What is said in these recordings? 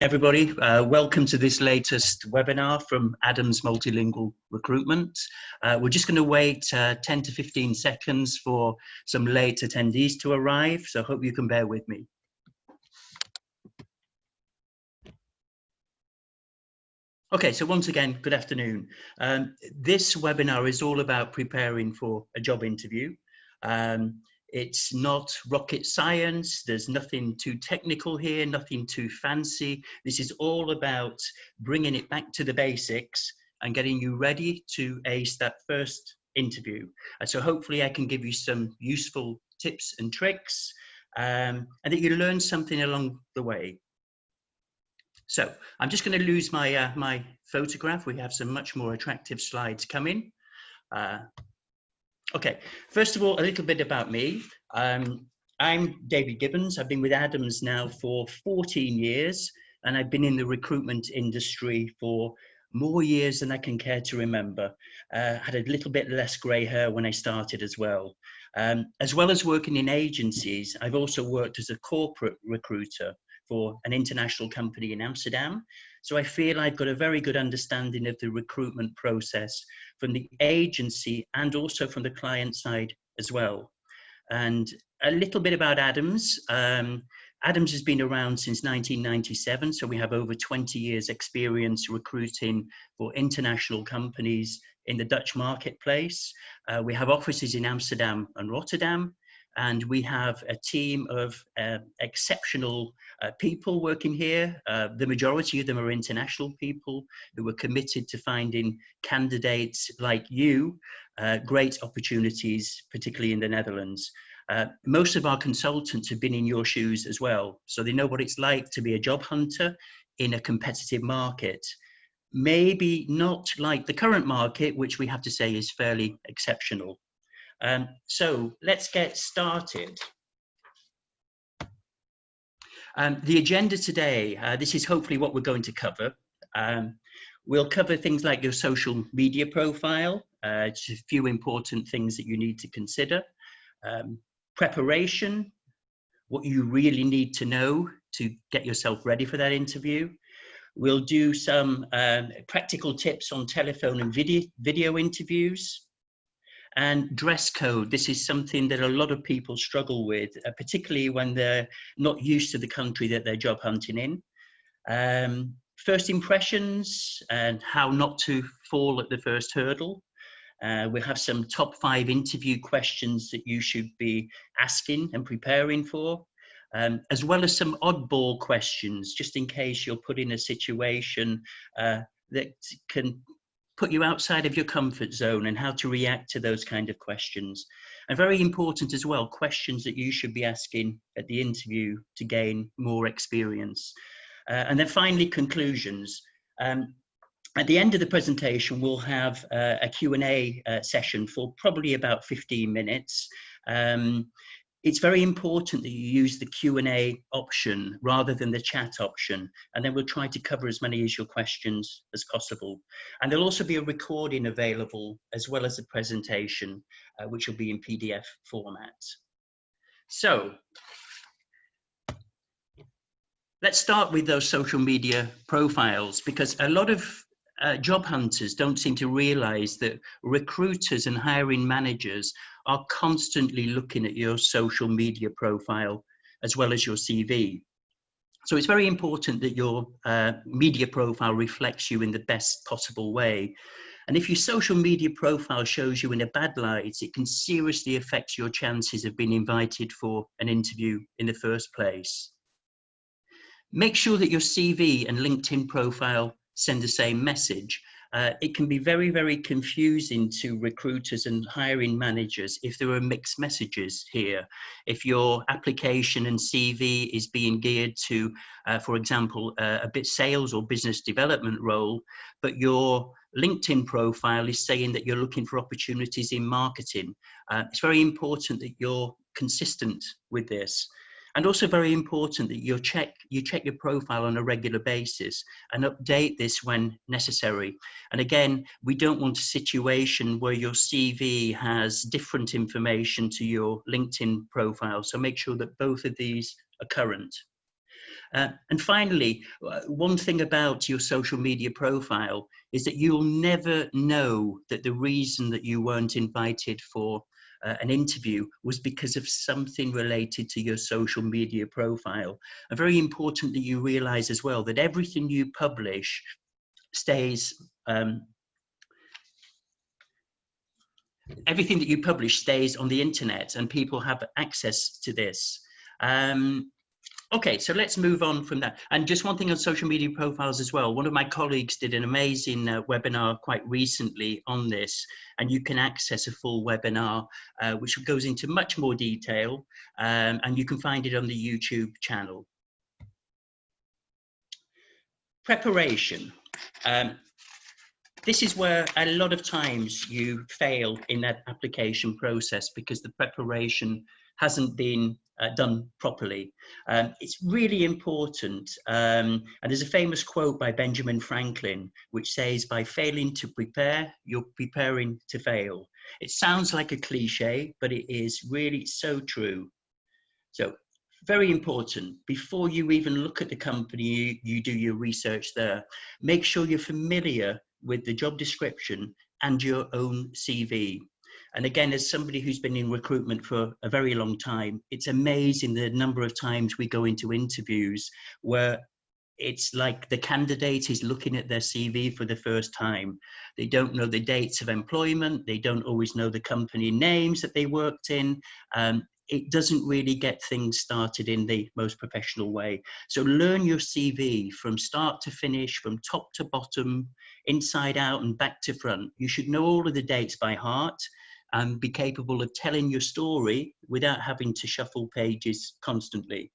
Everybody, welcome to this latest webinar from Adam's Multilingual Recruitment. We're just going to wait 10 to 15 seconds for some late attendees to arrive, so I hope you can bear with me. Okay, so once again, good afternoon. This webinar is all about preparing for a job interview. It's not rocket science. There's nothing too technical here, nothing too fancy. This is all about bringing it back to the basics and getting you ready to ace that first interview. So hopefully I can give you some useful tips and tricks and that you learn something along the way. So I'm just going to lose my, my photograph. We have some much more attractive slides coming. Okay, first of all, a little bit about me. I'm David Gibbons. I've been with Adams now for 14 years, and I've been in the recruitment industry for more years than I can care to remember. Had a little bit less grey hair when I started as well. As well as working in agencies, I've also worked as a corporate recruiter for an international company in Amsterdam. So I feel I've got a very good understanding of the recruitment process from the agency and also from the client side as well. And a little bit about Adams. Adams has been around since 1997, so we have over 20 years experience recruiting for international companies in the Dutch marketplace. We have offices in Amsterdam and Rotterdam, and we have a team of exceptional people working here. The majority of them are international people who are committed to finding candidates like you great opportunities, particularly in the Netherlands. Most of our consultants have been in your shoes as well, so they know what it's like to be a job hunter in a competitive market. Maybe not like the current market, which we have to say is fairly exceptional. So let's get started. The agenda today, this is hopefully what we're going to cover. We'll cover things like your social media profile, just a few important things that you need to consider. Preparation, what you really need to know to get yourself ready for that interview. We'll do some practical tips on telephone and video interviews. And dress code, this is something that a lot of people struggle with, particularly when they're not used to the country that they're job hunting in. First impressions and how not to fall at the first hurdle. We'll have some top 5 interview questions that you should be asking and preparing for, as well as some oddball questions, just in case you're put in a situation that can put you outside of your comfort zone, and how to react to those kind of questions. And very important as well, questions that you should be asking at the interview to gain more experience. And then finally, conclusions. At the end of the presentation, we'll have a Q&A session for probably about 15 minutes. It's very important that you use the Q&A option rather than the chat option, and then we'll try to cover as many of your questions as possible. And there'll also be a recording available as well as a presentation, which will be in PDF format. So let's start with those social media profiles, because a lot of job hunters don't seem to realize that recruiters and hiring managers are constantly looking at your social media profile as well as your CV. So it's very important that your media profile reflects you in the best possible way. And if your social media profile shows you in a bad light, it can seriously affect your chances of being invited for an interview in the first place. Make sure that your CV and LinkedIn profile send the same message. It can be very, very confusing to recruiters and hiring managers if there are mixed messages here. If your application and CV is being geared to, for example, a bit sales or business development role, but your LinkedIn profile is saying that you're looking for opportunities in marketing. It's very important that you're consistent with this. And also very important that you check your profile on a regular basis and update this when necessary. And again, we don't want a situation where your CV has different information to your LinkedIn profile. So make sure that both of these are current. And finally, one thing about your social media profile is that you'll never know that the reason that you weren't invited for an interview was because of something related to your social media profile. And very important that you realize as well that everything you publish stays, everything that you publish stays on the internet and people have access to this. Okay, so let's move on from that. And just one thing on social media profiles as well. One of my colleagues did an amazing webinar quite recently on this, and you can access a full webinar which goes into much more detail, and you can find it on the YouTube channel. Preparation. This is where a lot of times you fail in that application process because the preparation hasn't been done properly. It's really important, and there's a famous quote by Benjamin Franklin which says, by failing to prepare, you're preparing to fail. It sounds like a cliche, but it is really so true. So very important, before you even look at the company, you do your research there. Make sure you're familiar with the job description and your own CV. And again, as somebody who's been in recruitment for a very long time, it's amazing the number of times we go into interviews where it's like the candidate is looking at their CV for the first time. They don't know the dates of employment. They don't always know the company names that they worked in. It doesn't really get things started in the most professional way. So learn your CV from start to finish, from top to bottom, inside out and back to front. You should know all of the dates by heart and be capable of telling your story without having to shuffle pages constantly.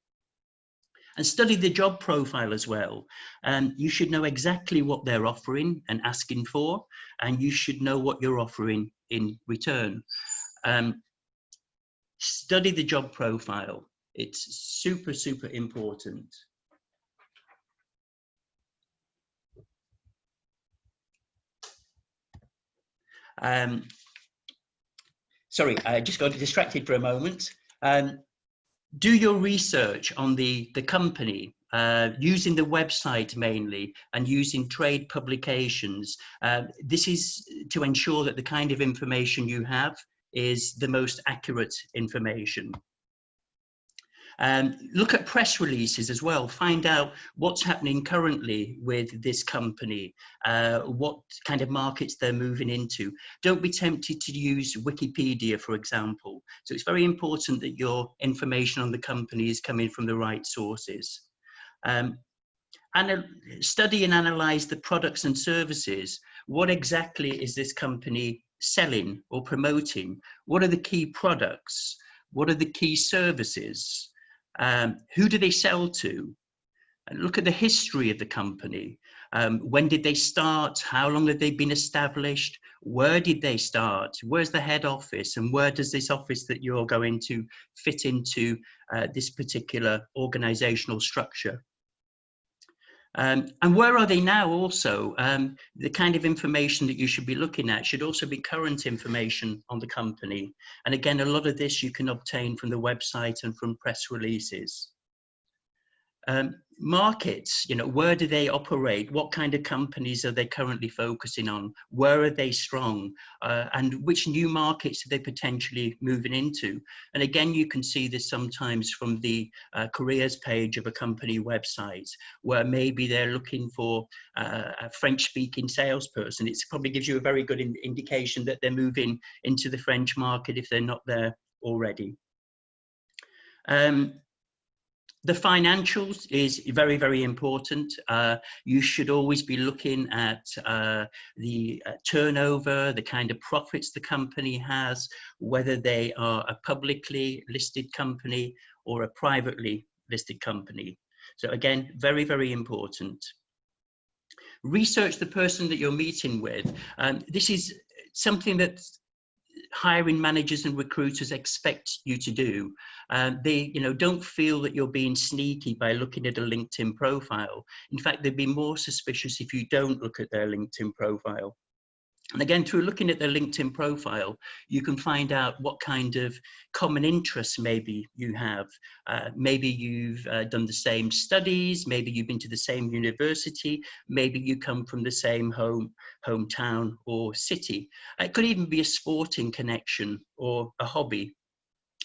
And study the job profile as well. You should know exactly what they're offering and asking for, and you should know what you're offering in return. Study the job profile. It's super, super important. Sorry, I just got distracted for a moment. Do your research on the company, using the website mainly and using trade publications. This is to ensure that the kind of information you have is the most accurate information. Look at press releases as well. Find out what's happening currently with this company, what kind of markets they're moving into. Don't be tempted to use Wikipedia, for example. So it's very important that your information on the company is coming from the right sources. Study and analyze the products and services. What exactly is this company selling or promoting? What are the key products? What are the key services? Who do they sell to? And look at the history of the company. When did they start? How long have they been established? Where did they start? Where's the head office? And where does this office that you're going to fit into this particular organizational structure? And where are they now also? The kind of information that you should be looking at should also be current information on the company. And again, a lot of this you can obtain from the website and from press releases. Markets, where do they operate? What kind of companies are they currently focusing on? Where are they strong? And which new markets are they potentially moving into? And again, you can see this sometimes from the careers page of a company website, where maybe they're looking for a French-speaking salesperson. It probably gives you a very good indication that they're moving into the French market if they're not there already. The financials is very, very important. You should always be looking at the turnover, the kind of profits the company has, whether they are a publicly listed company or a privately listed company. So again, very, very important. Research the person that you're meeting with. This is something that hiring managers and recruiters expect you to do. They don't feel that you're being sneaky by looking at a LinkedIn profile. In fact, they'd be more suspicious if you don't look at their LinkedIn profile. And again, through looking at their LinkedIn profile, you can find out what kind of common interests maybe you have. Maybe you've done the same studies, maybe you've been to the same university, maybe you come from the same hometown or city. It could even be a sporting connection or a hobby.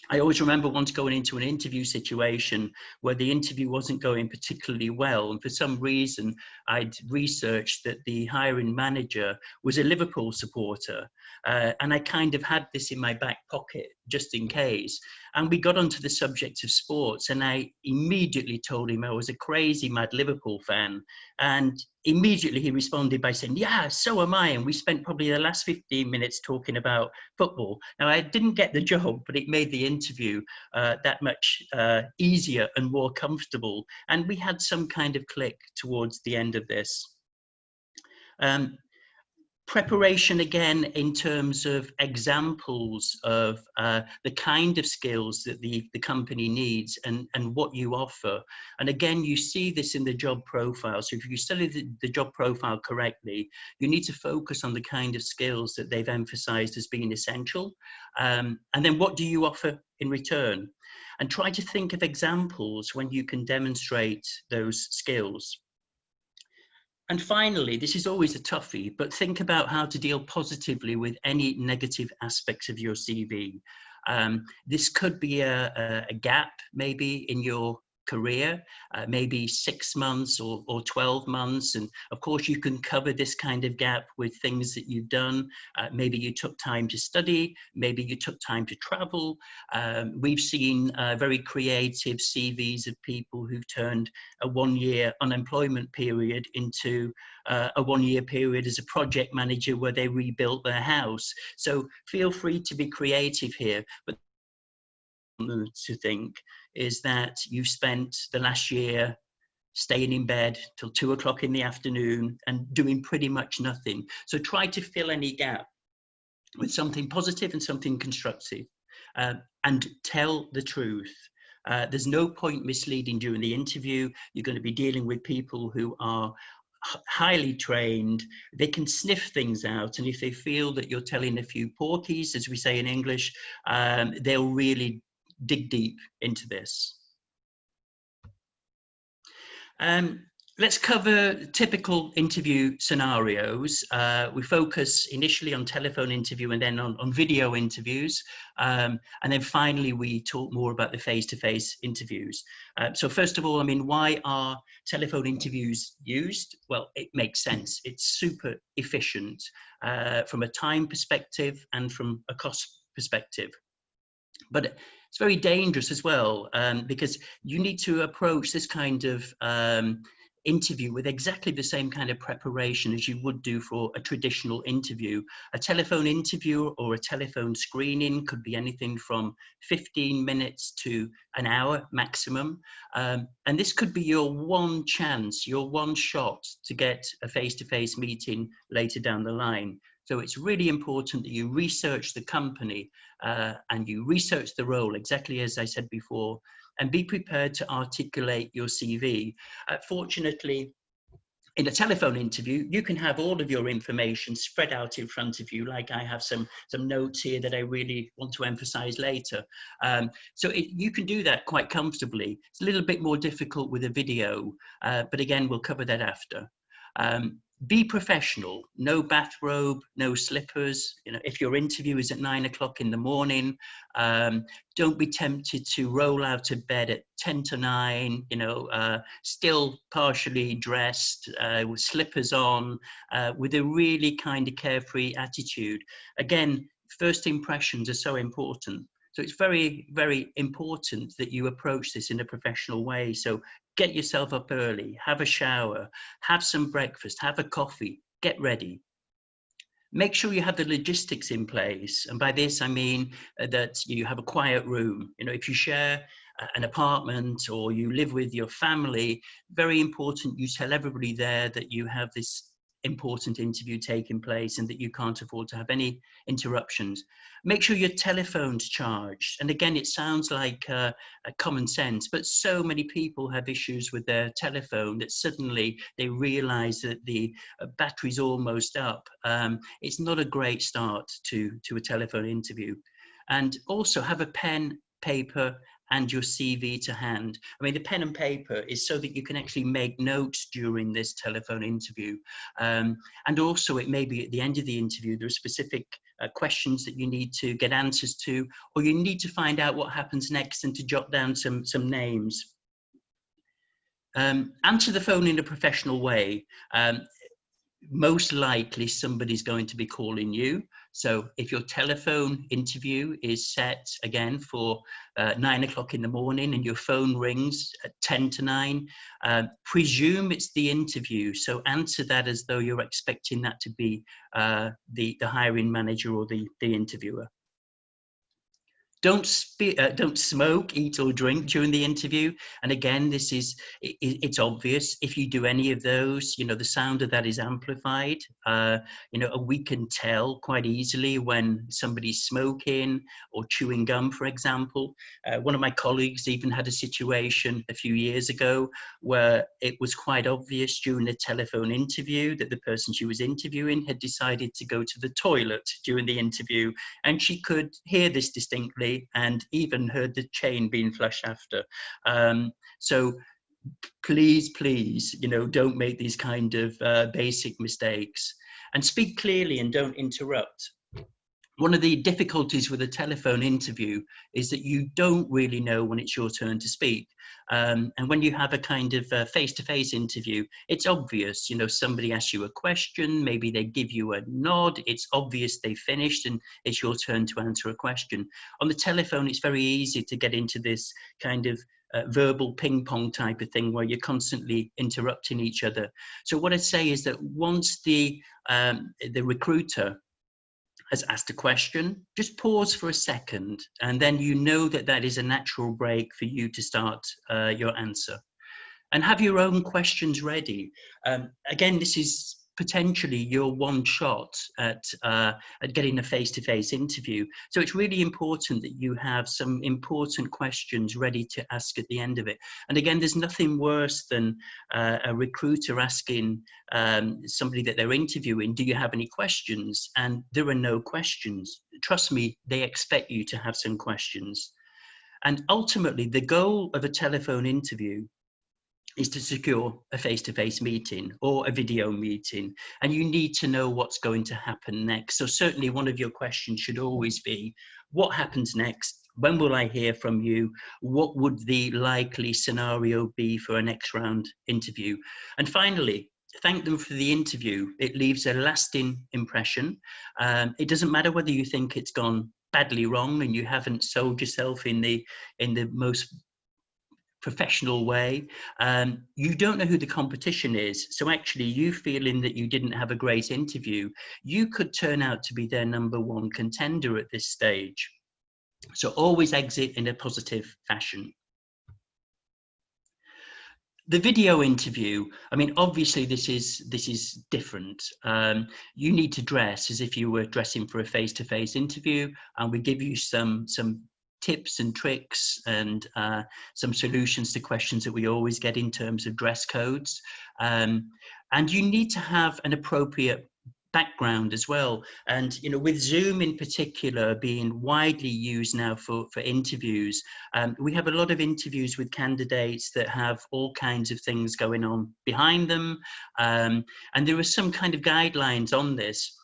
I always remember once going into an interview situation where the interview wasn't going particularly well. And for some reason, I'd researched that the hiring manager was a Liverpool supporter. And I kind of had this in my back pocket just in case. And we got onto the subject of sports, and I immediately told him I was a crazy, mad Liverpool fan. And immediately he responded by saying, yeah, so am I. And we spent probably the last 15 minutes talking about football. Now, I didn't get the job, but it made the interview that much easier and more comfortable. And we had some kind of click towards the end of this. Preparation again in terms of examples of the kind of skills that the company needs and what you offer. And again, you see this in the job profile. So if you study the job profile correctly, you need to focus on the kind of skills that they've emphasized as being essential. And then what do you offer in return? And try to think of examples when you can demonstrate those skills. And finally, this is always a toughie, but think about how to deal positively with any negative aspects of your CV. This could be a gap maybe in your career, maybe 6 months or 12 months. And of course, you can cover this kind of gap with things that you've done. Maybe you took time to study, maybe you took time to travel. We've seen very creative CVs of people who've turned a 1-year unemployment period into a 1-year period as a project manager where they rebuilt their house. So feel free to be creative here. But to think is that you've spent the last year staying in bed till 2 o'clock in the afternoon and doing pretty much nothing. So try to fill any gap with something positive and something constructive, and tell the truth. There's no point misleading during the interview. You're going to be dealing with people who are highly trained. They can sniff things out, and if they feel that you're telling a few porkies, as we say in English, they'll really dig deep into this. Let's cover typical interview scenarios. We focus initially on telephone interview and then on video interviews. And then finally, we talk more about the face-to-face interviews. So first of all, I mean, why are telephone interviews used? Well, it makes sense. It's super efficient from a time perspective and from a cost perspective. But it's very dangerous as well, because you need to approach this kind of interview with exactly the same kind of preparation as you would do for a traditional interview. A telephone interview or a telephone screening could be anything from 15 minutes to an hour maximum. And this could be your one chance, your one shot to get a face-to-face meeting later down the line. So it's really important that you research the company and you research the role, exactly as I said before, and be prepared to articulate your CV. Fortunately, in a telephone interview, you can have all of your information spread out in front of you, like I have some notes here that I really want to emphasize later. So you can do that quite comfortably. It's a little bit more difficult with a video, but again, we'll cover that after. Be professional, no bathrobe, no slippers. You know, if your interview is at 9 o'clock in the morning, don't be tempted to roll out of bed at 10 to 9, you know, still partially dressed, with slippers on, with a really kind of carefree attitude. Again, first impressions are so important. So it's very, very important that you approach this in a professional way. So get yourself up early, have a shower, have some breakfast, have a coffee, get ready. Make sure you have the logistics in place. And by this, I mean that you have a quiet room. You know, if you share an apartment or you live with your family, very important you tell everybody there that you have this important interview taking place and that you can't afford to have any interruptions. Make sure your telephone's charged. And again, it sounds like a common sense, but so many people have issues with their telephone that suddenly they realize that the battery's almost up. It's not a great start to a telephone interview. And also have a pen, paper, and your CV to hand. I mean, the pen and paper is so that you can actually make notes during this telephone interview. And also it may be at the end of the interview, there are specific questions that you need to get answers to, or you need to find out what happens next and to jot down some names. Answer the phone in a professional way. Most likely somebody's going to be calling you. So if your telephone interview is set again for 9 o'clock in the morning and your phone rings at 10 to 9, presume it's the interview. So answer that as though you're expecting that to be the hiring manager or the interviewer. Don't smoke, eat or drink during the interview. And again, it's obvious. If you do any of those, you know, the sound of that is amplified. You know, we can tell quite easily when somebody's smoking or chewing gum, for example. One of my colleagues even had a situation a few years ago where it was quite obvious during a telephone interview that the person she was interviewing had decided to go to the toilet during the interview, and she could hear this distinctly and even heard the chain being flushed after. So please, you know, don't make these kind of basic mistakes, and speak clearly and don't interrupt. One of the difficulties with a telephone interview is that you don't really know when it's your turn to speak. And when you have a kind of face-to-face interview, it's obvious, you know, somebody asks you a question, maybe they give you a nod, it's obvious they finished and it's your turn to answer a question. On the telephone, it's very easy to get into this kind of verbal ping pong type of thing where you're constantly interrupting each other. So what I'd say is that once the recruiter has asked a question, just pause for a second, and then you know that that is a natural break for you to start your answer. And have your own questions ready. Again, this is potentially your one shot at getting a face-to-face interview. So it's really important that you have some important questions ready to ask at the end of it. And again, there's nothing worse than a recruiter asking somebody that they're interviewing, do you have any questions? And there are no questions. Trust me, they expect you to have some questions. And ultimately, the goal of a telephone interview is to secure a face-to-face meeting or a video meeting, and you need to know what's going to happen next. So certainly one of your questions should always be, what happens next? When will I hear from you? What would the likely scenario be for a next round interview? And finally, thank them for the interview. It leaves a lasting impression. It doesn't matter whether you think it's gone badly wrong and you haven't sold yourself in the most professional way. You don't know who the competition is. So actually you feeling that you didn't have a great interview, you could turn out to be their number one contender at this stage. So always exit in a positive fashion. The video interview, I mean, obviously this is different. You need to dress as if you were dressing for a face-to-face interview, and we give you some tips and tricks and some solutions to questions that we always get in terms of dress codes. And you need to have an appropriate background as well. And, you know, with Zoom in particular being widely used now for interviews, we have a lot of interviews with candidates that have all kinds of things going on behind them. And there are some kind of guidelines on this.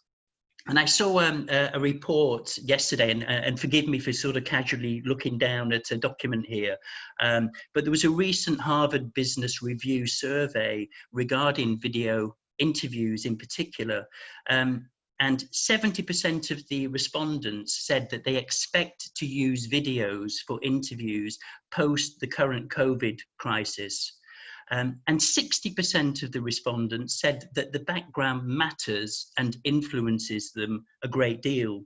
And I saw a report yesterday, and forgive me for sort of casually looking down at a document here, but there was a recent Harvard Business Review survey regarding video interviews in particular, and 70% of the respondents said that they expect to use videos for interviews post the current COVID crisis. And 60% of the respondents said that the background matters and influences them a great deal.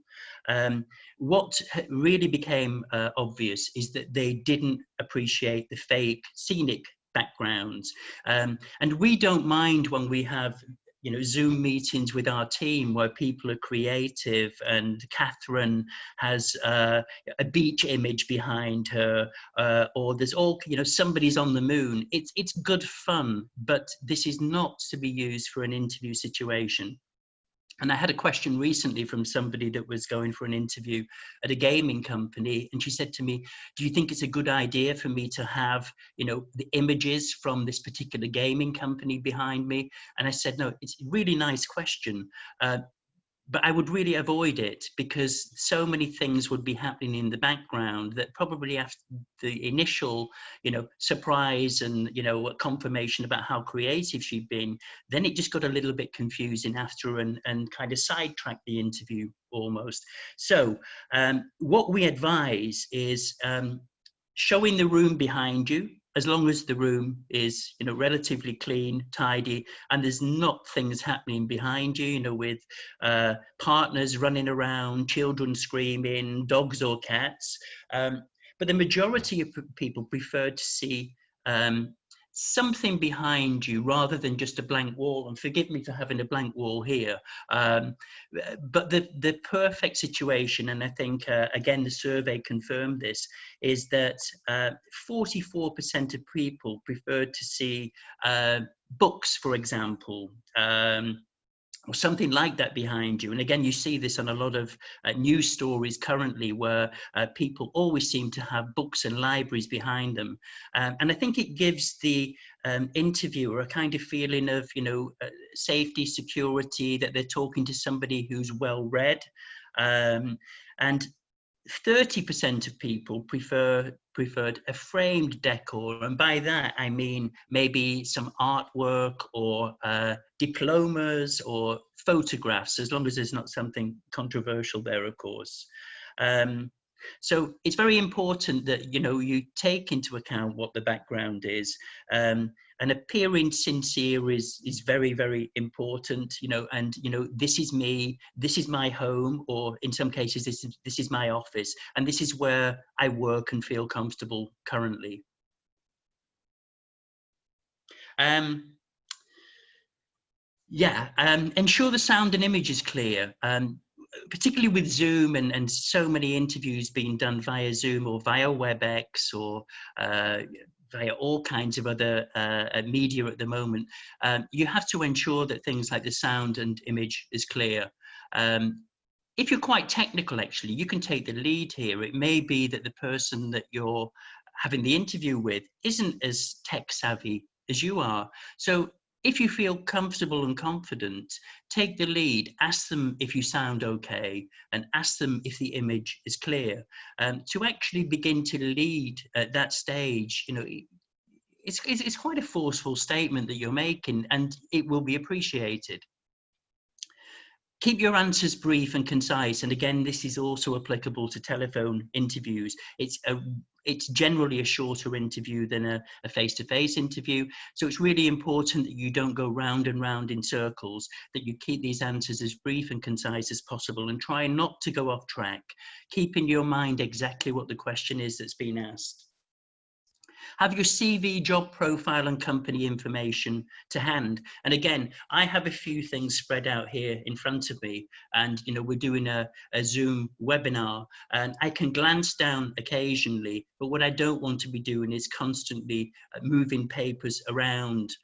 What really became obvious is that they didn't appreciate the fake scenic backgrounds. And we don't mind when we have you know, Zoom meetings with our team where people are creative, and Catherine has a beach image behind her, or there's all, you know, somebody's on the moon. It's good fun, but this is not to be used for an interview situation. And I had a question recently from somebody that was going for an interview at a gaming company, and she said to me, "Do you think it's a good idea for me to have, you know, the images from this particular gaming company behind me?" And I said, "No, it's a really nice question. But I would really avoid it, because so many things would be happening in the background that probably after the initial, you know, surprise and, you know, confirmation about how creative she'd been, then it just got a little bit confusing after, and kind of sidetracked the interview almost." So what we advise is showing the room behind you, as long as the room is, you know, relatively clean, tidy, and there's not things happening behind you, you know, with partners running around, children screaming, dogs or cats. But the majority of people prefer to see something behind you rather than just a blank wall. And forgive me for having a blank wall here. But the perfect situation, and I think, again, the survey confirmed this, is that 44% of people prefer to see books, for example, or something like that behind you. And again, you see this on a lot of news stories currently, where people always seem to have books and libraries behind them. And I think it gives the interviewer a kind of feeling of, you know, safety, security, that they're talking to somebody who's well read. And 30% of people preferred a framed decor, and by that I mean maybe some artwork or diplomas or photographs, as long as there's not something controversial there, of course. So it's very important that, you know, you take into account what the background is. And appearing sincere is very, very important, you know, and, you know, this is me, this is my home, or in some cases, this is my office, and this is where I work and feel comfortable currently. Ensure the sound and image is clear. Particularly with Zoom and so many interviews being done via Zoom or via WebEx or via all kinds of other media at the moment, you have to ensure that things like the sound and image is clear. If you're quite technical, actually, you can take the lead here. It may be that the person that you're having the interview with isn't as tech savvy as you are. So if you feel comfortable and confident, take the lead, ask them if you sound okay, and ask them if the image is clear. To actually begin to lead at that stage, you know, it's quite a forceful statement that you're making, and it will be appreciated. Keep your answers brief and concise. And again, this is also applicable to telephone interviews. It's generally a shorter interview than a face-to-face interview. So it's really important that you don't go round and round in circles, that you keep these answers as brief and concise as possible, and try not to go off track. Keep in your mind exactly what the question is that's been asked. Have your CV, job profile, and company information to hand. And again, I have a few things spread out here in front of me, and, you know, we're doing a Zoom webinar, and I can glance down occasionally, but what I don't want to be doing is constantly moving papers around.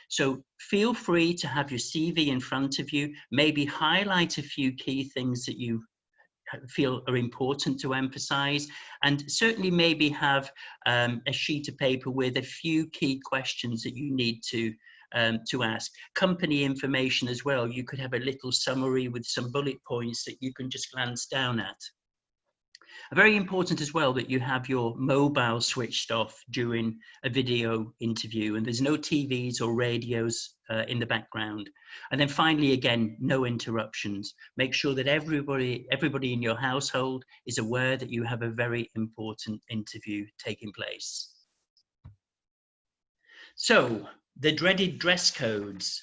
So feel free to have your CV in front of you, maybe highlight a few key things that you feel are important to emphasize, and certainly maybe have a sheet of paper with a few key questions that you need to ask. Company information as well. You could have a little summary with some bullet points that you can just glance down at. Very important as well that you have your mobile switched off during a video interview, and there's no TVs or radios in the background. And then finally, again, no interruptions. Make sure that everybody in your household is aware that you have a very important interview taking place. So the dreaded dress codes.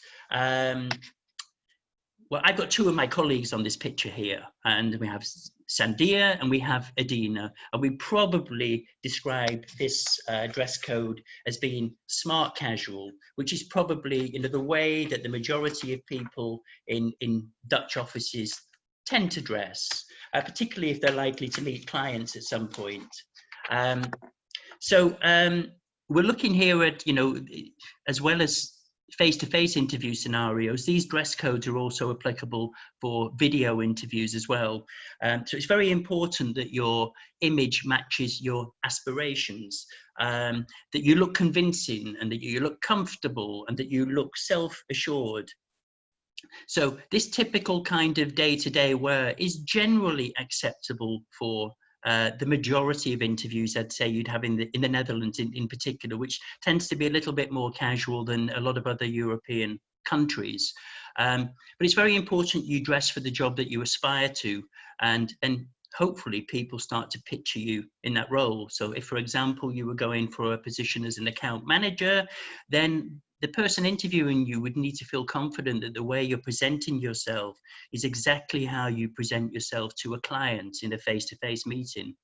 well, I've got two of my colleagues on this picture here, and we have Sandia and we have Adina, and we probably describe this dress code as being smart casual, which is probably, you know, the way that the majority of people in Dutch offices tend to dress, particularly if they're likely to meet clients at some point. So we're looking here at, you know, as well as face-to-face interview scenarios, these dress codes are also applicable for video interviews as well. So it's very important that your image matches your aspirations, that you look convincing and that you look comfortable and that you look self-assured. So this typical kind of day-to-day wear is generally acceptable for the majority of interviews, I'd say, you'd have in the Netherlands in particular, which tends to be a little bit more casual than a lot of other European countries. But it's very important you dress for the job that you aspire to, and hopefully people start to picture you in that role. So if, for example, you were going for a position as an account manager, then the person interviewing you would need to feel confident that the way you're presenting yourself is exactly how you present yourself to a client in a face-to-face meeting.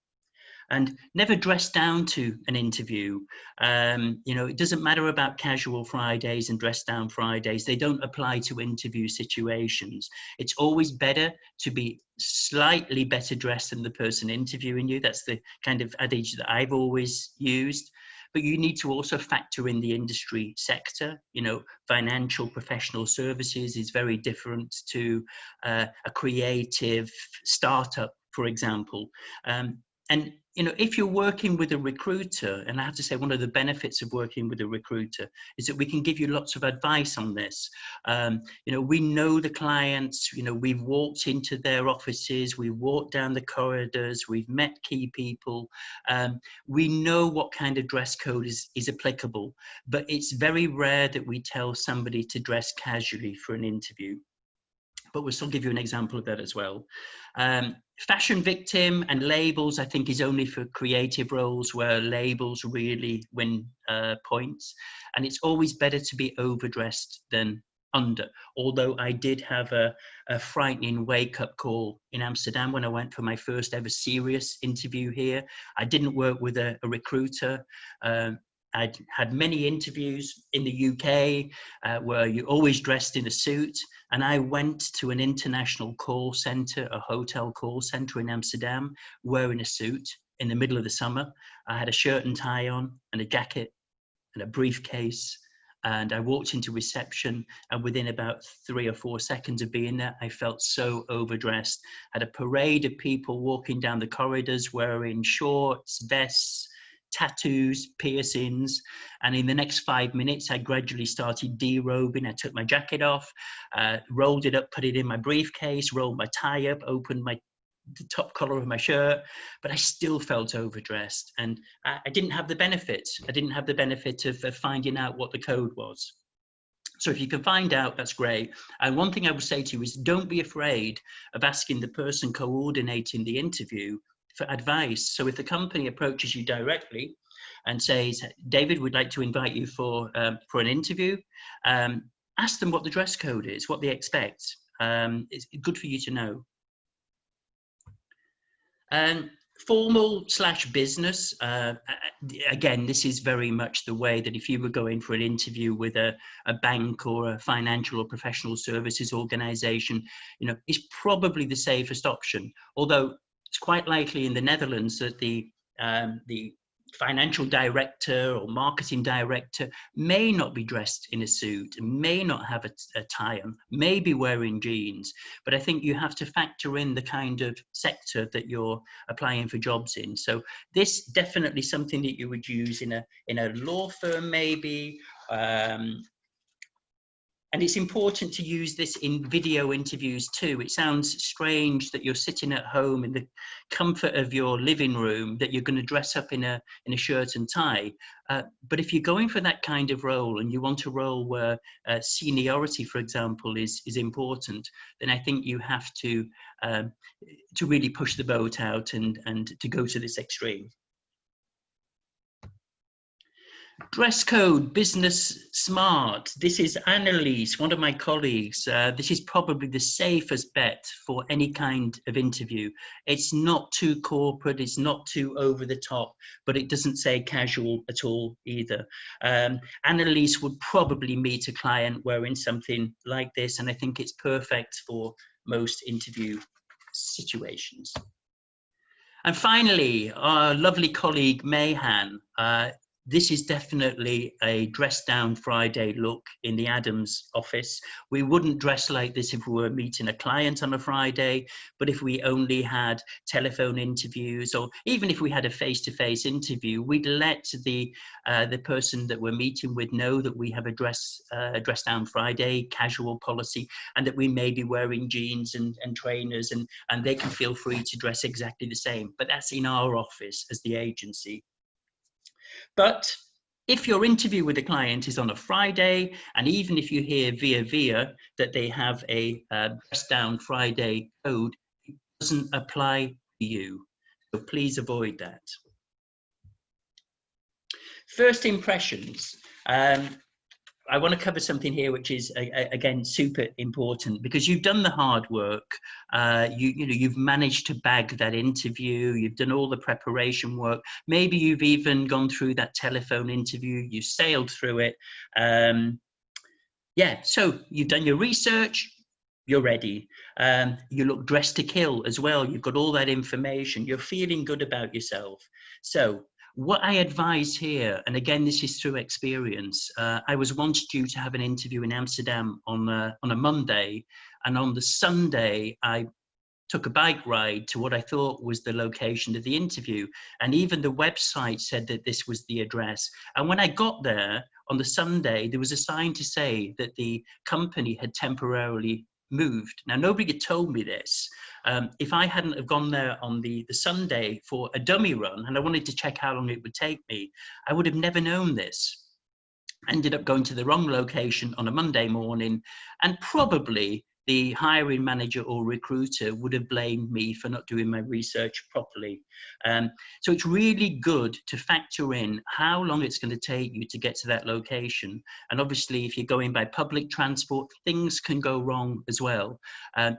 And never dress down to an interview. You know, it doesn't matter about casual Fridays and dress down Fridays. They don't apply to interview situations. It's always better to be slightly better dressed than the person interviewing you. That's the kind of adage that I've always used. But you need to also factor in the industry sector. You know, financial professional services is very different to a creative startup, for example. And, you know, if you're working with a recruiter, and I have to say one of the benefits of working with a recruiter is that we can give you lots of advice on this. You know, we know the clients, you know, we've walked into their offices, we've walked down the corridors, we've met key people. We know what kind of dress code is applicable, but it's very rare that we tell somebody to dress casually for an interview. But we'll still give you an example of that as well. Fashion victim and labels, I think, is only for creative roles where labels really win points. And it's always better to be overdressed than under. Although I did have a frightening wake-up call in Amsterdam when I went for my first ever serious interview here. I didn't work with a recruiter. I'd had many interviews in the UK where you're always dressed in a suit. And I went to an international call center, a hotel call center in Amsterdam, wearing a suit in the middle of the summer. I had a shirt and tie on and a jacket and a briefcase. And I walked into reception, and within about 3 or 4 seconds of being there, I felt so overdressed. I had a parade of people walking down the corridors wearing shorts, vests, tattoos, piercings, and in the next 5 minutes I gradually started derobing. I took my jacket off, rolled it up, put it in my briefcase, rolled my tie up, opened the top collar of my shirt, but I still felt overdressed, and I didn't have the benefit. I didn't have the benefit of finding out what the code was. So if you can find out, that's great. And one thing I would say to you is don't be afraid of asking the person coordinating the interview for advice. So if the company approaches you directly and says, David, we'd like to invite you for an interview, ask them what the dress code is, what they expect. It's good for you to know. Formal / business, again, this is very much the way that if you were going for an interview with a bank or a financial or professional services organization, you know, is probably the safest option. Although it's quite likely in the Netherlands that the financial director or marketing director may not be dressed in a suit, may not have a tie on, may be wearing jeans. But I think you have to factor in the kind of sector that you're applying for jobs in. So this definitely something that you would use in a law firm maybe. And it's important to use this in video interviews too. It sounds strange that you're sitting at home in the comfort of your living room, that you're going to dress up in a shirt and tie. But if you're going for that kind of role and you want a role where seniority, for example, is important, then I think you have to really push the boat out and to go to this extreme. Dress code, business smart. This is Annalise, one of my colleagues. This is probably the safest bet for any kind of interview. It's not too corporate, it's not too over the top, but it doesn't say casual at all either. Annalise would probably meet a client wearing something like this, and I think it's perfect for most interview situations. And finally, our lovely colleague Mayhan. This is definitely a dress down Friday look in the Adams office. We wouldn't dress like this if we were meeting a client on a Friday, but if we only had telephone interviews, or even if we had a face-to-face interview, we'd let the person that we're meeting with know that we have a dress down Friday casual policy, and that we may be wearing jeans and trainers, and they can feel free to dress exactly the same. But that's in our office as the agency. But if your interview with a client is on a Friday, and even if you hear via that they have a dress down Friday code, it doesn't apply to you. So please avoid that. First impressions. I want to cover something here which is again super important, because you've done the hard work. You've managed to bag that interview. You've done all the preparation work. Maybe you've even gone through that telephone interview. You sailed through it. Yeah, so you've done your research. You're ready. You look dressed to kill as well. You've got all that information. You're feeling good about yourself. So what I advise here, and again, this is through experience. I was once due to have an interview in Amsterdam on a Monday, and on the Sunday, I took a bike ride to what I thought was the location of the interview. And even the website said that this was the address. And when I got there on the Sunday, there was a sign to say that the company had temporarily moved. Now, nobody had told me this. If I hadn't have gone there on the Sunday for a dummy run, and I wanted to check how long it would take me, I would have never known this. I ended up going to the wrong location on a Monday morning, and probably the hiring manager or recruiter would have blamed me for not doing my research properly. So it's really good to factor in how long it's going to take you to get to that location. And obviously, if you're going by public transport, things can go wrong as well.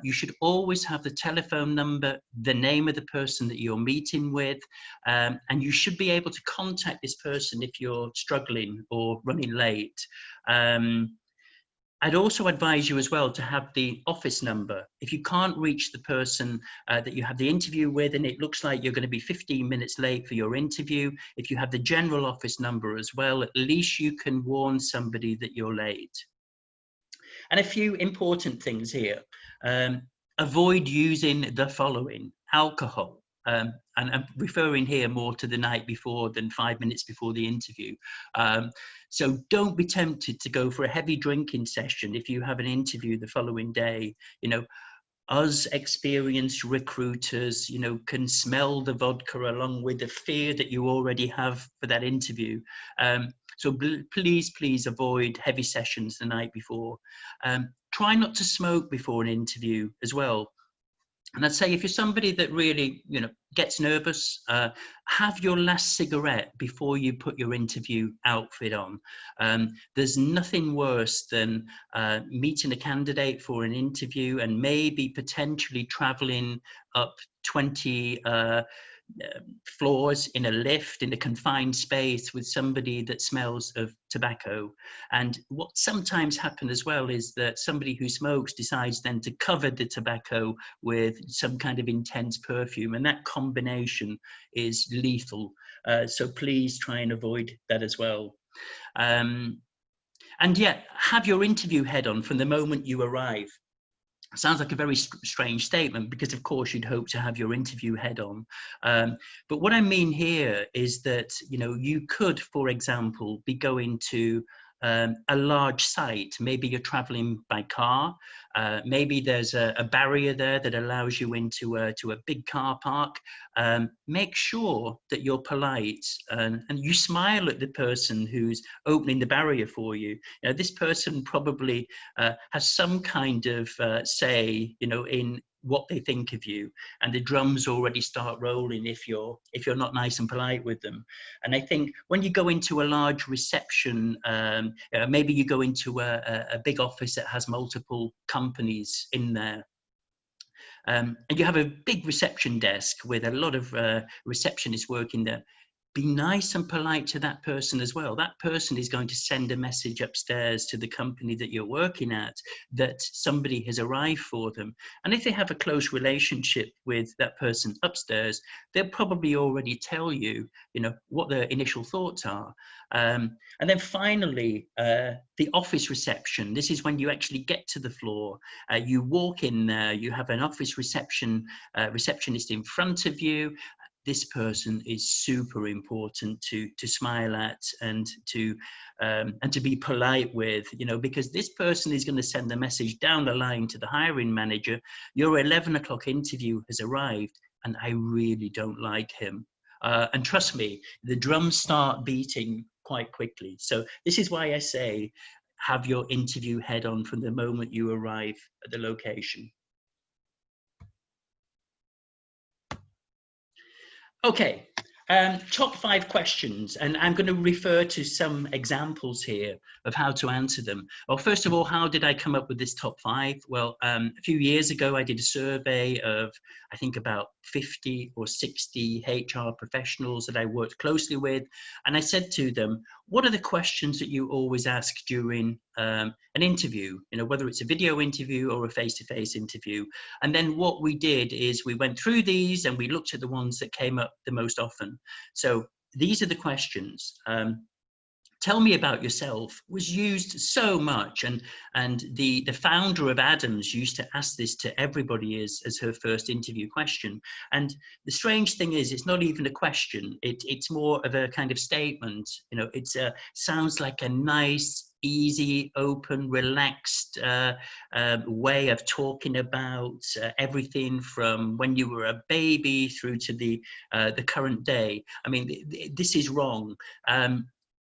You should always have the telephone number, the name of the person that you're meeting with, and you should be able to contact this person if you're struggling or running late. I'd also advise you as well to have the office number. If you can't reach the person that you have the interview with, and it looks like you're going to be 15 minutes late for your interview, if you have the general office number as well, at least you can warn somebody that you're late. And a few important things here. Avoid using the following: alcohol. And I'm referring here more to the night before than 5 minutes before the interview. So don't be tempted to go for a heavy drinking session if you have an interview the following day. Us experienced recruiters, can smell the vodka along with the fear that you already have for that interview. So please avoid heavy sessions the night before. Try not to smoke before an interview as well. And I'd say if you're somebody that really, gets nervous, have your last cigarette before you put your interview outfit on. There's nothing worse than meeting a candidate for an interview and maybe potentially traveling up 20 floors in a lift in a confined space with somebody that smells of tobacco. And what sometimes happens as well is that somebody who smokes decides then to cover the tobacco with some kind of intense perfume, and that combination is lethal. So please try and avoid that as well. And yet have your interview head on from the moment you arrive. Sounds like a very strange statement, because of course you'd hope to have your interview head on. But what I mean here is that, you could, for example, be going to a large site. Maybe you're traveling by car. Maybe there's a barrier there that allows you into a big car park. Make sure that you're polite and you smile at the person who's opening the barrier for you. This person probably has some kind of say, in what they think of you, and the drums already start rolling if you're not nice and polite with them. And I think when you go into a large reception, maybe you go into a big office that has multiple companies in there, and you have a big reception desk with a lot of receptionists working there. Be nice and polite to that person as well. That person is going to send a message upstairs to the company that you're working at that somebody has arrived for them. And if they have a close relationship with that person upstairs, they'll probably already tell you, what their initial thoughts are. And then finally, the office reception. This is when you actually get to the floor. You walk in there, you have an office receptionist in front of you. This person is super important to smile at and to be polite with, because this person is going to send the message down the line to the hiring manager. Your 11 o'clock interview has arrived and I really don't like him. And trust me, the drums start beating quite quickly. So this is why I say, have your interview head on from the moment you arrive at the location. Okay, top 5 questions, and I'm going to refer to some examples here of how to answer them. Well, first of all, how did I come up with this top 5? Well, a few years ago, I did a survey of, I think, about 50 or 60 HR professionals that I worked closely with, and I said to them, what are the questions that you always ask during an interview, whether it's a video interview or a face-to-face interview? And then what we did is we went through these and we looked at the ones that came up the most often. So these are the questions. Tell me about yourself was used so much, and the founder of Adams used to ask this to everybody as her first interview question. And the strange thing is, it's not even a question. It's more of a kind of statement. It's sounds like a nice, easy, open, relaxed way of talking about everything from when you were a baby through to the current day. I mean, this is wrong.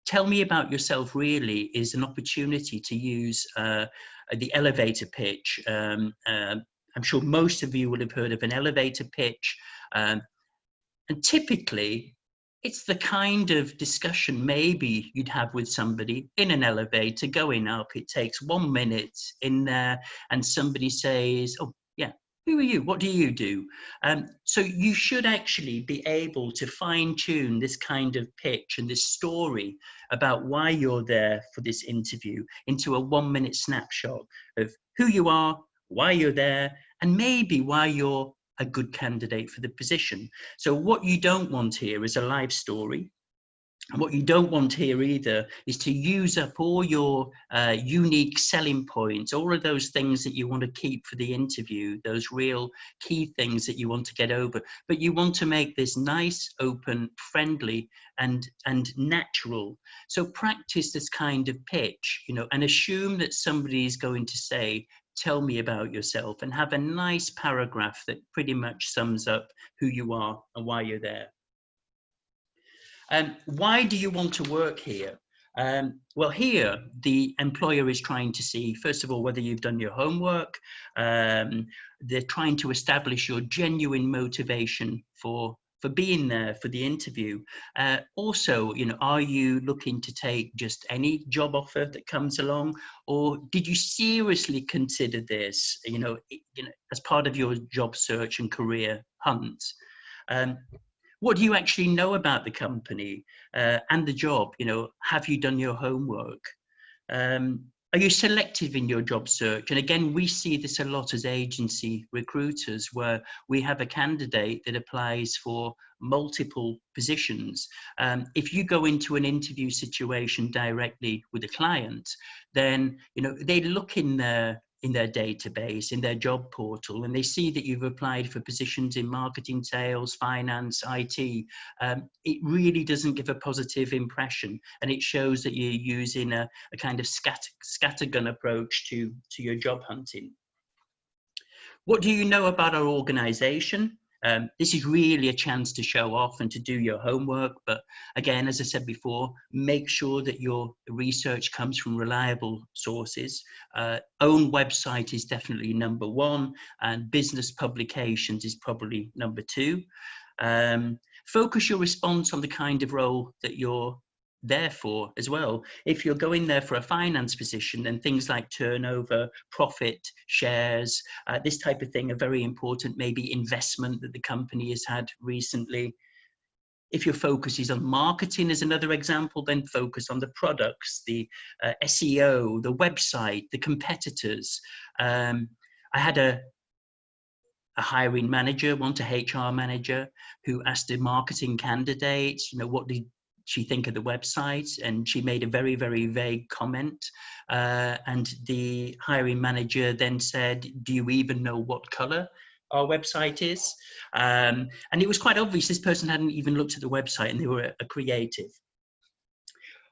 Tell me about yourself really is an opportunity to use the elevator pitch. I'm sure most of you will have heard of an elevator pitch. And typically, it's the kind of discussion maybe you'd have with somebody in an elevator going up. It takes 1 minute in there and somebody says, oh, yeah, who are you? What do you do? So you should actually be able to fine tune this kind of pitch and this story about why you're there for this interview into a 1 minute snapshot of who you are, why you're there, and maybe why you're a good candidate for the position. So what you don't want here is a life story. And what you don't want here either is to use up all your unique selling points, all of those things that you want to keep for the interview, those real key things that you want to get over. But you want to make this nice, open, friendly, and natural. So practice this kind of pitch, and assume that somebody is going to say, tell me about yourself, and have a nice paragraph that pretty much sums up who you are and why you're there. Why do you want to work here? Well, here, the employer is trying to see, first of all, whether you've done your homework. They're trying to establish your genuine motivation for being there for the interview. Also, are you looking to take just any job offer that comes along, or did you seriously consider this, as part of your job search and career hunt? What do you actually know about the company and the job? Have you done your homework? Are you selective in your job search? And again, we see this a lot as agency recruiters, where we have a candidate that applies for multiple positions. If you go into an interview situation directly with a client, then they look in their database, in their job portal, and they see that you've applied for positions in marketing, sales, finance, IT. It really doesn't give a positive impression, and it shows that you're using a kind of scattergun approach to your job hunting. What do you know about our organization? This is really a chance to show off and to do your homework. But again, as I said before, make sure that your research comes from reliable sources. Own website is definitely number one, and business publications is probably number two. Focus your response on the kind of role that you're there for as well. If you're going there for a finance position, then things like turnover, profit, shares, this type of thing are very important. Maybe investment that the company has had recently. If your focus is on marketing as another example, then focus on the products, the SEO, the website, the competitors. I had a hiring manager, a HR manager, who asked a marketing candidate, what did she think of the website? And she made a very, very vague comment. And the hiring manager then said, do you even know what color our website is? And it was quite obvious this person hadn't even looked at the website, and they were a creative.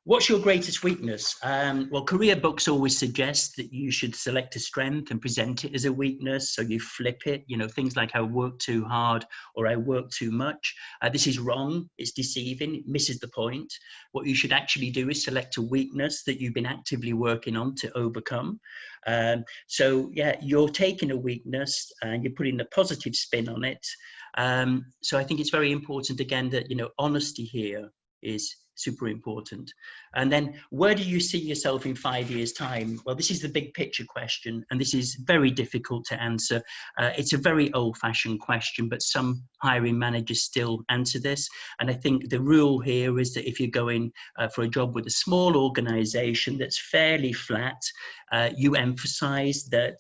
What's your greatest weakness? Well, career books always suggest that you should select a strength and present it as a weakness. So you flip it, things like I work too hard or I work too much. This is wrong. It's deceiving. It misses the point. What you should actually do is select a weakness that you've been actively working on to overcome. So yeah, you're taking a weakness and you're putting a positive spin on it. So I think it's very important, again, that, honesty here is super important. And then, where do you see yourself in 5 years' time? Well, this is the big picture question, and this is very difficult to answer. It's a very old-fashioned question, but some hiring managers still answer this. And I think the rule here is that if you're going for a job with a small organization that's fairly flat, you emphasize that,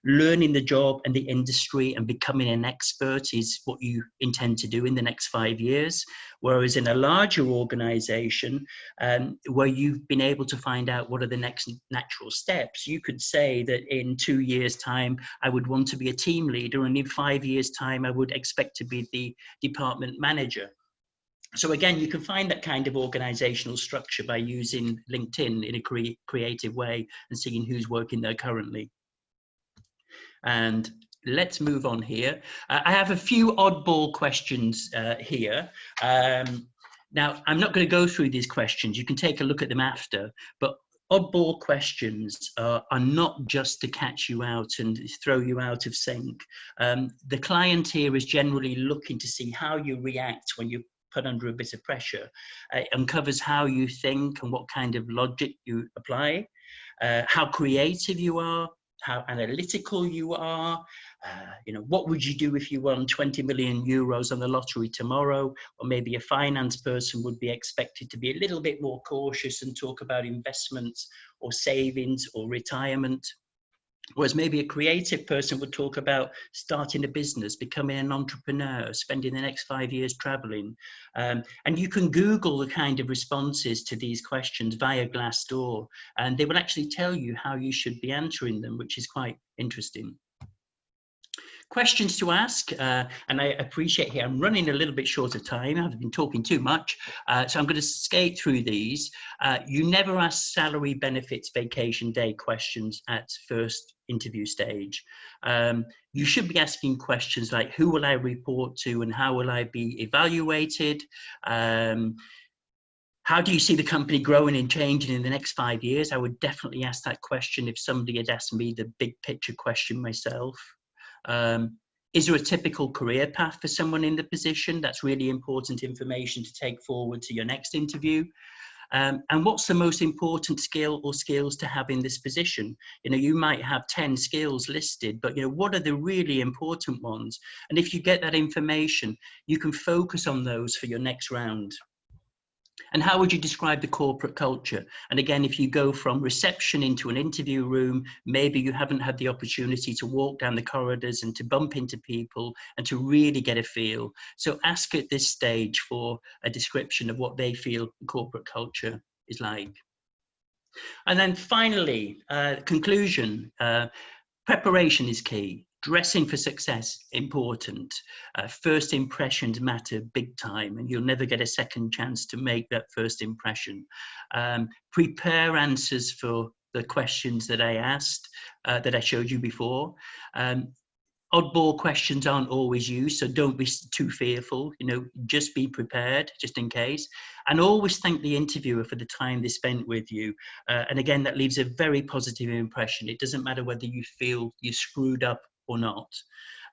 learning the job and the industry and becoming an expert is what you intend to do in the next 5 years. Whereas in a larger organization, where you've been able to find out what are the next natural steps, you could say that in 2 years' time, I would want to be a team leader, and in 5 years' time, I would expect to be the department manager. So again, you can find that kind of organizational structure by using LinkedIn in a creative way and seeing who's working there currently. And let's move on here. I have a few oddball questions here. Now, I'm not going to go through these questions. You can take a look at them after, but oddball questions are not just to catch you out and throw you out of sync. The client here is generally looking to see how you react when you put under a bit of pressure. It uncovers how you think and what kind of logic you apply, how creative you are, how analytical you are. What would you do if you won 20 million euros on the lottery tomorrow? Or maybe a finance person would be expected to be a little bit more cautious and talk about investments or savings or retirement. Whereas maybe a creative person would talk about starting a business, becoming an entrepreneur, spending the next 5 years traveling. And you can Google the kind of responses to these questions via Glassdoor, and they will actually tell you how you should be answering them, which is quite interesting. Questions to ask, and I appreciate here, I'm running a little bit short of time. I've been talking too much, so I'm going to skate through these. You never ask salary, benefits, vacation day questions at first interview stage. You should be asking questions like, who will I report to and how will I be evaluated? How do you see the company growing and changing in the next 5 years? I would definitely ask that question if somebody had asked me the big picture question myself. Is there a typical career path for someone in the position? That's really important information to take forward to your next interview. And what's the most important skill or skills to have in this position? You might have 10 skills listed, but what are the really important ones? And if you get that information, you can focus on those for your next round. And how would you describe the corporate culture? And again, if you go from reception into an interview room, maybe you haven't had the opportunity to walk down the corridors and to bump into people and to really get a feel. So ask at this stage for a description of what they feel corporate culture is like. And then finally, conclusion, preparation is key. Dressing for success, important. First impressions matter big time, and you'll never get a second chance to make that first impression. Prepare answers for the questions that I asked, that I showed you before. Oddball questions aren't always used, so don't be too fearful. Just be prepared, just in case. And always thank the interviewer for the time they spent with you. And again, that leaves a very positive impression. It doesn't matter whether you feel you screwed up or not.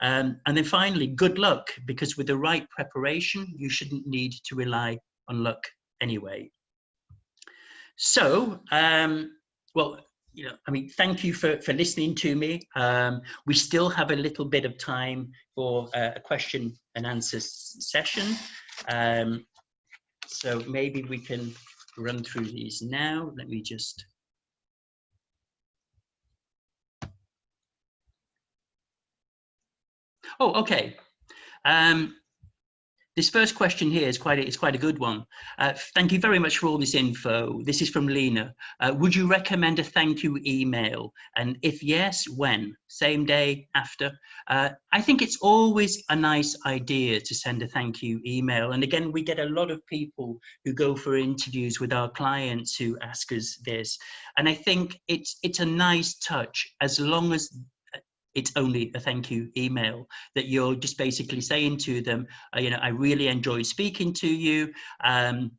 And then finally, good luck, because with the right preparation, you shouldn't need to rely on luck anyway. So, well, thank you for listening to me. We still have a little bit of time for a question and answer session. So maybe we can run through these now. Let me just. Oh, okay. This first question here is quite a good one. Thank you very much for all this info. This is from Lena. Would you recommend a thank you email? And if yes, when? Same day, after? I think it's always a nice idea to send a thank you email. And again, we get a lot of people who go for interviews with our clients who ask us this. And I think it's a nice touch, as long as it's only a thank you email, that you're just basically saying to them, I really enjoyed speaking to you. I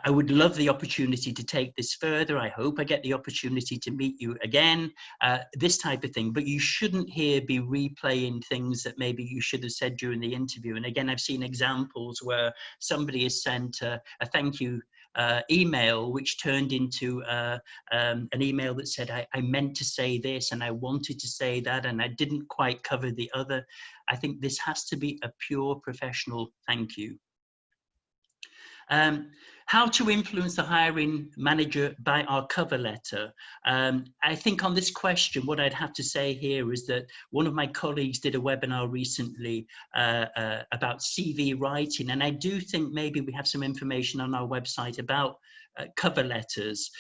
would love the opportunity to take this further. I hope I get the opportunity to meet you again, this type of thing. But you shouldn't here be replaying things that maybe you should have said during the interview. And again, I've seen examples where somebody has sent a thank you email, which turned into an email that said, I meant to say this and I wanted to say that and I didn't quite cover the other. I think this has to be a pure professional thank you. How to influence the hiring manager by our cover letter. I think on this question, what I'd have to say here is that one of my colleagues did a webinar recently about CV writing, and I do think maybe we have some information on our website about cover letters.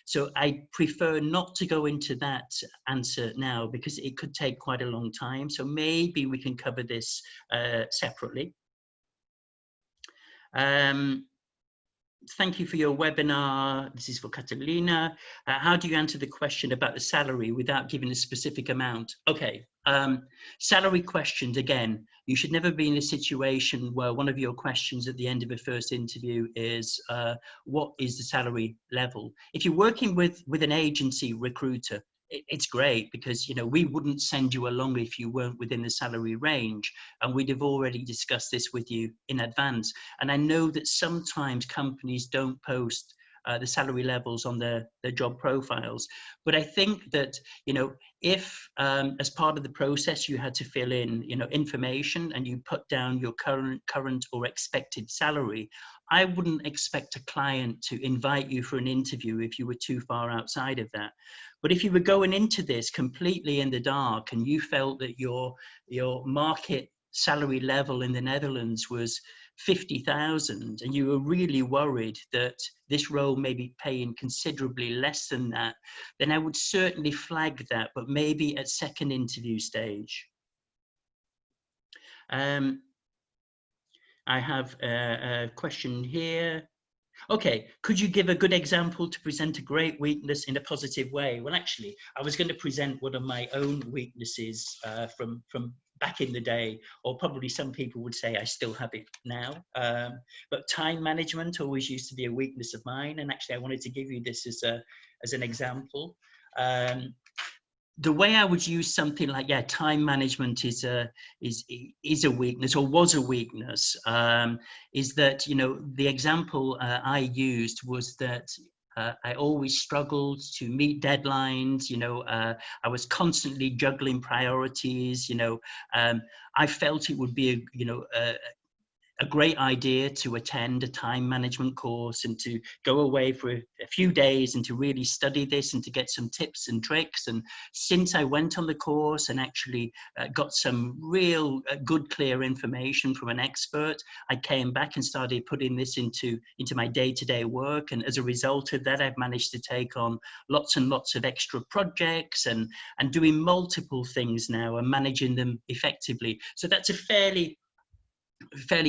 So I prefer not to go into that answer now because it could take quite a long time. So maybe we can cover this separately. Thank you for your webinar. This is for Catalina. How do you answer the question about the salary without giving a specific amount? Okay, salary questions, again, you should never be in a situation where one of your questions at the end of a first interview is, what is the salary level? If you're working with an agency recruiter, it's great because, we wouldn't send you along if you weren't within the salary range, and we'd have already discussed this with you in advance. And I know that sometimes companies don't post the salary levels on their job profiles, but I think that, if as part of the process you had to fill in, information and you put down your current or expected salary, I wouldn't expect a client to invite you for an interview if you were too far outside of that. But if you were going into this completely in the dark and you felt that your market salary level in the Netherlands was 50,000 and you were really worried that this role may be paying considerably less than that, then I would certainly flag that, but maybe at second interview stage. I have a question here. Okay, could you give a good example to present a great weakness in a positive way? Well, actually, I was going to present one of my own weaknesses from back in the day, or probably some people would say I still have it now. But time management always used to be a weakness of mine, and actually, I wanted to give you this as an example. The way I would use something like, time management is a weakness, or was a weakness, is that, the example I used was that I always struggled to meet deadlines. I was constantly juggling priorities. I felt it would be a great idea to attend a time management course and to go away for a few days and to really study this and to get some tips and tricks. And since I went on the course and actually got some real good, clear information from an expert, I came back and started putting this into my day-to-day work. And as a result of that, I've managed to take on lots and lots of extra projects and doing multiple things now and managing them effectively. So that's a fairly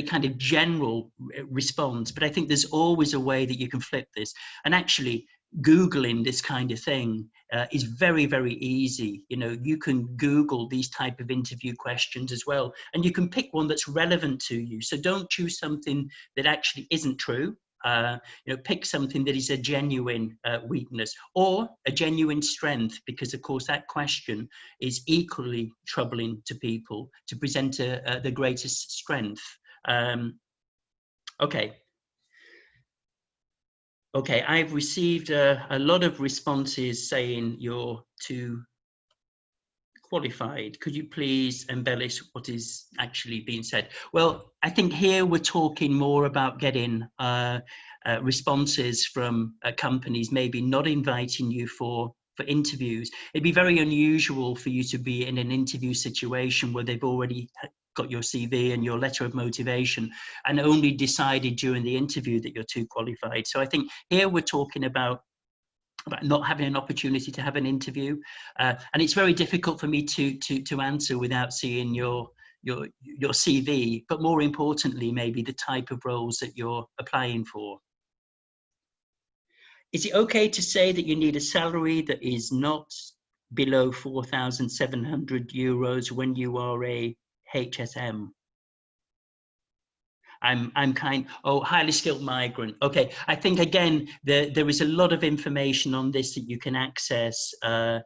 kind of general response, but I think there's always a way that you can flip this. And actually, Googling this kind of thing is very, very easy. You know, you can Google these type of interview questions as well, and you can pick one that's relevant to you. So don't choose something that actually isn't true. You know, pick something that is a genuine weakness or a genuine strength, because of course that question is equally troubling to people, to present the greatest strength. Okay. Okay, I've received a lot of responses saying you're too qualified. Could you please embellish what is actually being said? Well, I think here we're talking more about getting responses from companies maybe not inviting you for interviews. It'd be very unusual for you to be in an interview situation where they've already got your CV and your letter of motivation and only decided during the interview that you're too qualified. So I think here we're talking about not having an opportunity to have an interview, and it's very difficult for me to answer without seeing your CV, but more importantly, maybe the type of roles that you're applying for. Is it okay to say that you need a salary that is not below 4,700 euros when you are a HSM? Highly skilled migrant. Okay, I think again, there is a lot of information on this that you can access via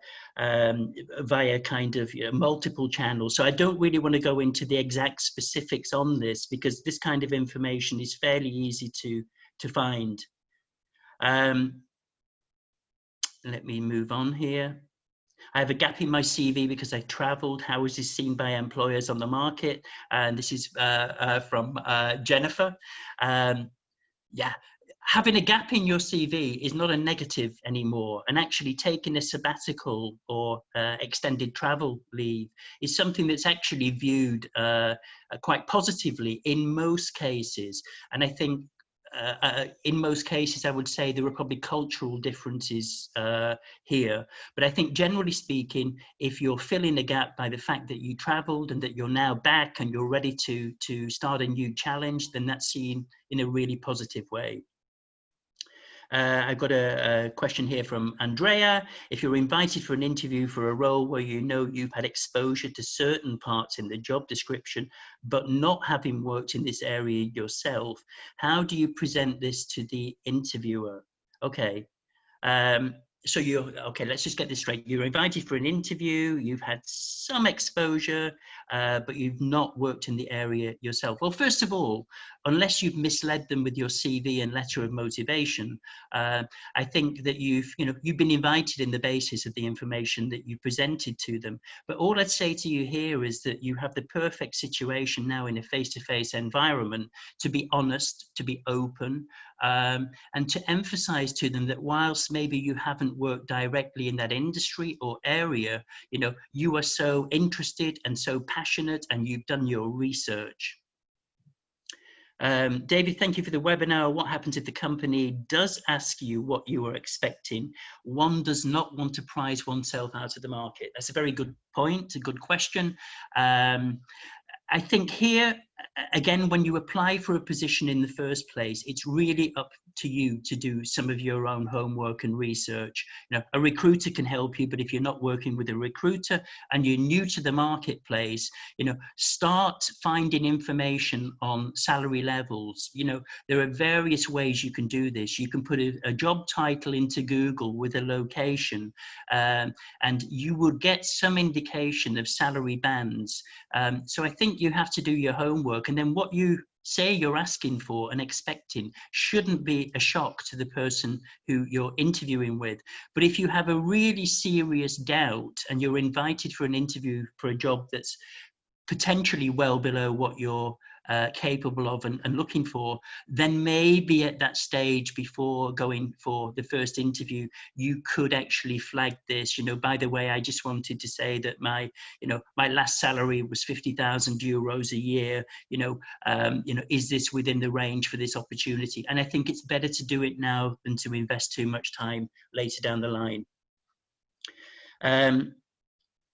kind of multiple channels. So I don't really want to go into the exact specifics on this, because this kind of information is fairly easy to find. Let me move on here. I have a gap in my CV because I traveled. How is this seen by employers on the market? And this is from Jennifer. Yeah, having a gap in your CV is not a negative anymore. And actually taking a sabbatical or extended travel leave is something that's actually viewed quite positively in most cases. And I think in most cases, I would say there are probably cultural differences here. But I think generally speaking, if you're filling a gap by the fact that you traveled and that you're now back and you're ready to start a new challenge, then that's seen in a really positive way. I've got a question here from Andrea. If you're invited for an interview for a role where you know you've had exposure to certain parts in the job description, but not having worked in this area yourself, how do you present this to the interviewer? Okay. So let's just get this straight. You're invited for an interview, you've had some exposure, but you've not worked in the area yourself. Well, first of all, unless you've misled them with your CV and letter of motivation, I think that you've been invited in the basis of the information that you presented to them. But all I'd say to you here is that you have the perfect situation now in a face-to-face environment to be honest, to be open, and to emphasize to them that whilst maybe you haven't worked directly in that industry or area, you are so interested and so passionate and you've done your research. David, thank you for the webinar. What happens if the company does ask you what you are expecting? One does not want to price oneself out of the market. That's a very good point, a good question. I think here, again, when you apply for a position in the first place, it's really up to you to do some of your own homework and research. A recruiter can help you, but if you're not working with a recruiter and you're new to the marketplace, start finding information on salary levels. There are various ways you can do this. You can put a job title into Google with a location, and you will get some indication of salary bands. So I think you have to do your homework, and then what you say you're asking for and expecting shouldn't be a shock to the person who you're interviewing with. But if you have a really serious doubt and you're invited for an interview for a job that's potentially well below what you're capable of and looking for, then maybe at that stage before going for the first interview, you could actually flag this. By the way, I just wanted to say that my last salary was 50,000 euros a year. Is this within the range for this opportunity? And I think it's better to do it now than to invest too much time later down the line.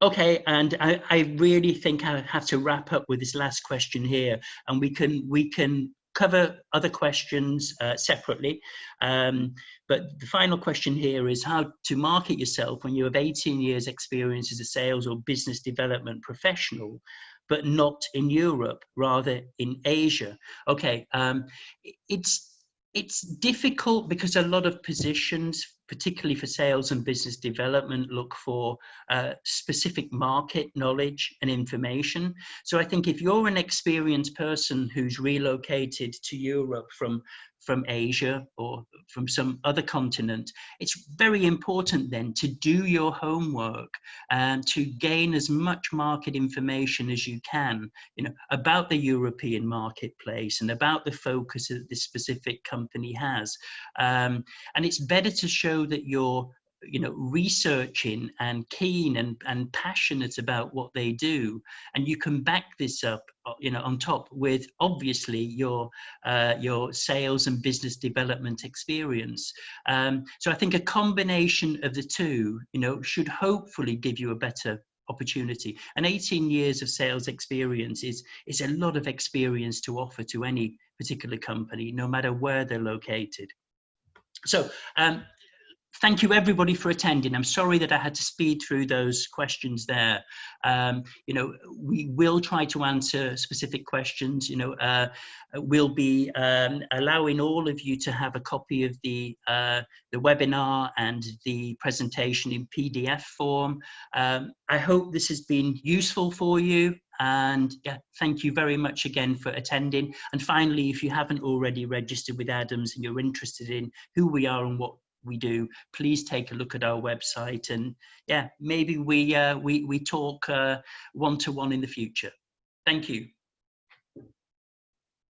Okay, and I really think I have to wrap up with this last question here, and we can cover other questions separately. But the final question here is how to market yourself when you have 18 years experience as a sales or business development professional, but not in Europe, rather in Asia. Okay, it's difficult because a lot of positions, particularly for sales and business development, look for specific market knowledge and information. So I think if you're an experienced person who's relocated to Europe from Asia or from some other continent, it's very important then to do your homework and to gain as much market information as you can, about the European marketplace and about the focus that this specific company has. And it's better to show that you're researching and keen and passionate about what they do, and you can back this up on top with obviously your sales and business development experience. So I think a combination of the two should hopefully give you a better opportunity. And 18 years of sales experience is a lot of experience to offer to any particular company, no matter where they're located. So thank you everybody for attending. I'm sorry that I had to speed through those questions there. We will try to answer specific questions. We'll be allowing all of you to have a copy of the webinar and the presentation in PDF form. I hope this has been useful for you. And yeah, thank you very much again for attending. And finally, if you haven't already registered with Adams and you're interested in who we are and what we do, please take a look at our website, and yeah, maybe we talk one-to-one in the future. Thank you.